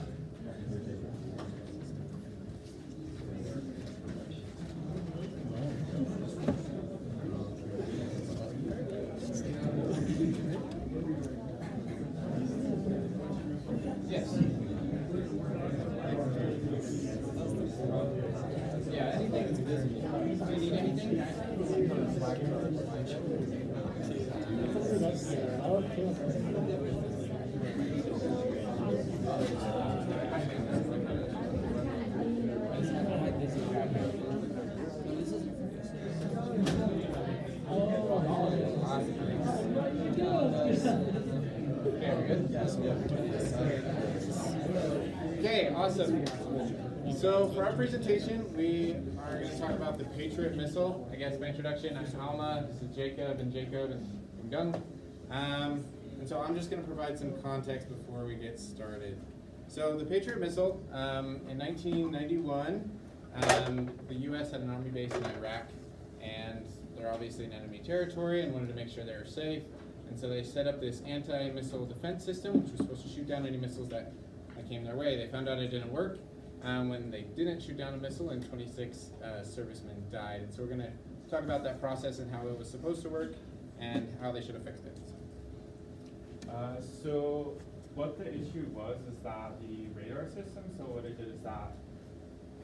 Yes. Yeah, anything that's visible. Do you need anything? Okay, awesome. So for our presentation, we are going to talk about the Patriot Missile. I guess my introduction, I'm Alma, this is Jacob and Gung. And so I'm just going to provide some context before we get started. So the Patriot Missile, in 1991, the U.S. had an army base in Iraq, and they're obviously in enemy territory and wanted to make sure they were safe. And so they set up this anti-missile defense system, which was supposed to shoot down any missiles that came their way. They found out it didn't work. When they didn't shoot down a missile, and 26 servicemen died. And so we're going to talk about that process and how it was supposed to work and how they should have fixed it. So what the issue was is that the radar system, so what it did is that,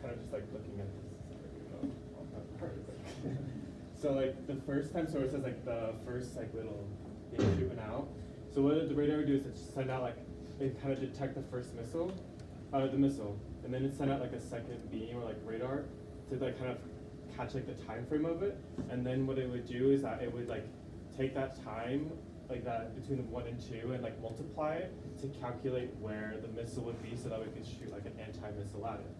kind of just like looking at this, so like the first time, so it says like the first like little thing shooting out. So what the radar would do is it send out like, it kind of detect the first missile, the missile, and then it sent out like a second beam or like radar to like kind of catch like the time frame of it. And then what it would do is that it would like take that time, like that between the 1 and 2, and like multiply it to calculate where the missile would be so that we could shoot like an anti-missile at it.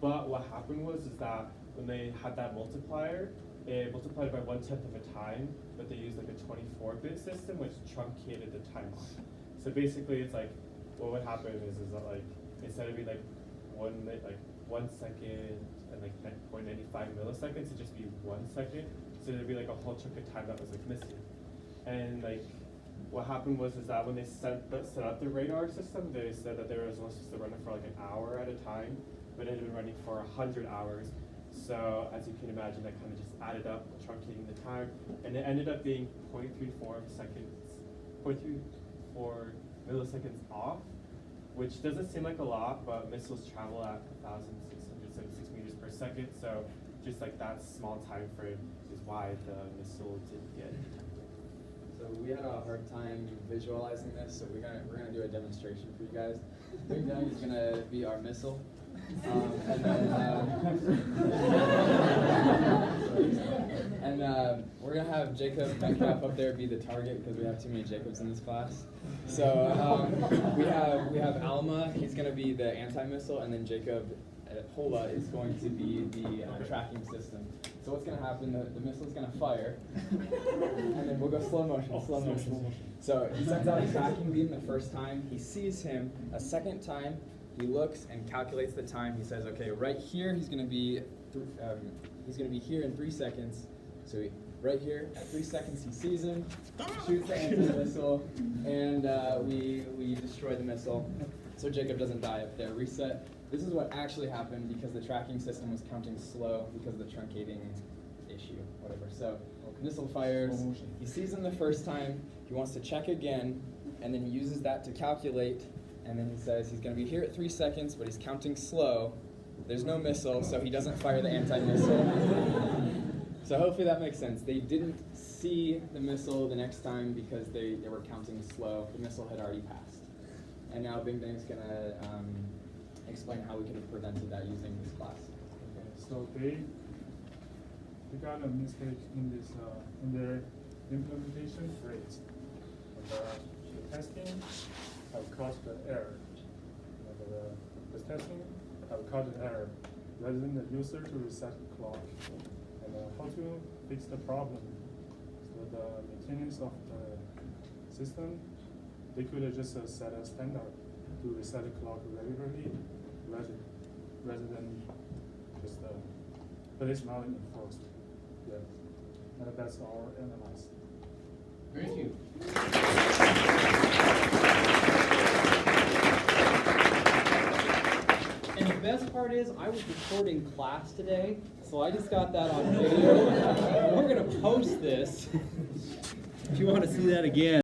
But what happened was is that when they had that multiplier, it multiplied by 1/10 of a time, but they used like a 24-bit system which truncated the timeline. So basically it's like, what would happen is that like, instead of being like 1 second and like 0.95 milliseconds, it'd just be 1 second. So there'd be like a whole chunk of time that was like missing. And like, what happened was is that when they set up the radar system, they said that they were supposed to run it for like an hour at a time, but it had been running for 100 hours. So as you can imagine, that kind of just added up, truncating the time, and it ended up being 0.34 milliseconds off, which doesn't seem like a lot, but missiles travel at 1,676 meters per second. So just like that small time frame is why the missile didn't get detected. So we had a hard time visualizing this, so we're gonna do a demonstration for you guys. Big Doug is gonna be our missile, and we're gonna have Jacob Metcalf up there be the target because we have too many Jacobs in this class. So we have Alma. He's gonna be the anti-missile, and then Jacob Hola is going to be the tracking system. So what's going to happen, the missile's going to fire, and then we'll go slow motion. So he sends out a tracking beam the first time, he sees him, a second time, he looks and calculates the time, he says, okay, right here he's going to be here in 3 seconds, so right here at 3 seconds he sees him, shoots the anti-missile, and we destroy the missile, so Jacob doesn't die up there. Reset. This is what actually happened because the tracking system was counting slow because of the truncating issue, whatever. So missile fires, he sees him the first time, he wants to check again, and then he uses that to calculate, and then he says he's going to be here at 3 seconds, but he's counting slow. There's no missile, so he doesn't fire the anti-missile. So hopefully that makes sense. They didn't see the missile the next time because they were counting slow. The missile had already passed. And now Bing Bang's going to explain how we could have prevented that using this class. Okay, so they got a mistake in this in their implementation rate. The testing have caused the error. The testing have caused an error, rather than the user to reset the clock. And how to fix the problem? So the maintenance of the system, they could just set a standard to reset the clock regularly, rather than just, but it's not enforced. Yeah, and that's our analysis. Thank you. And the best part is, I was recording class today, so I just got that on video. We're gonna post this. If you want to see that again.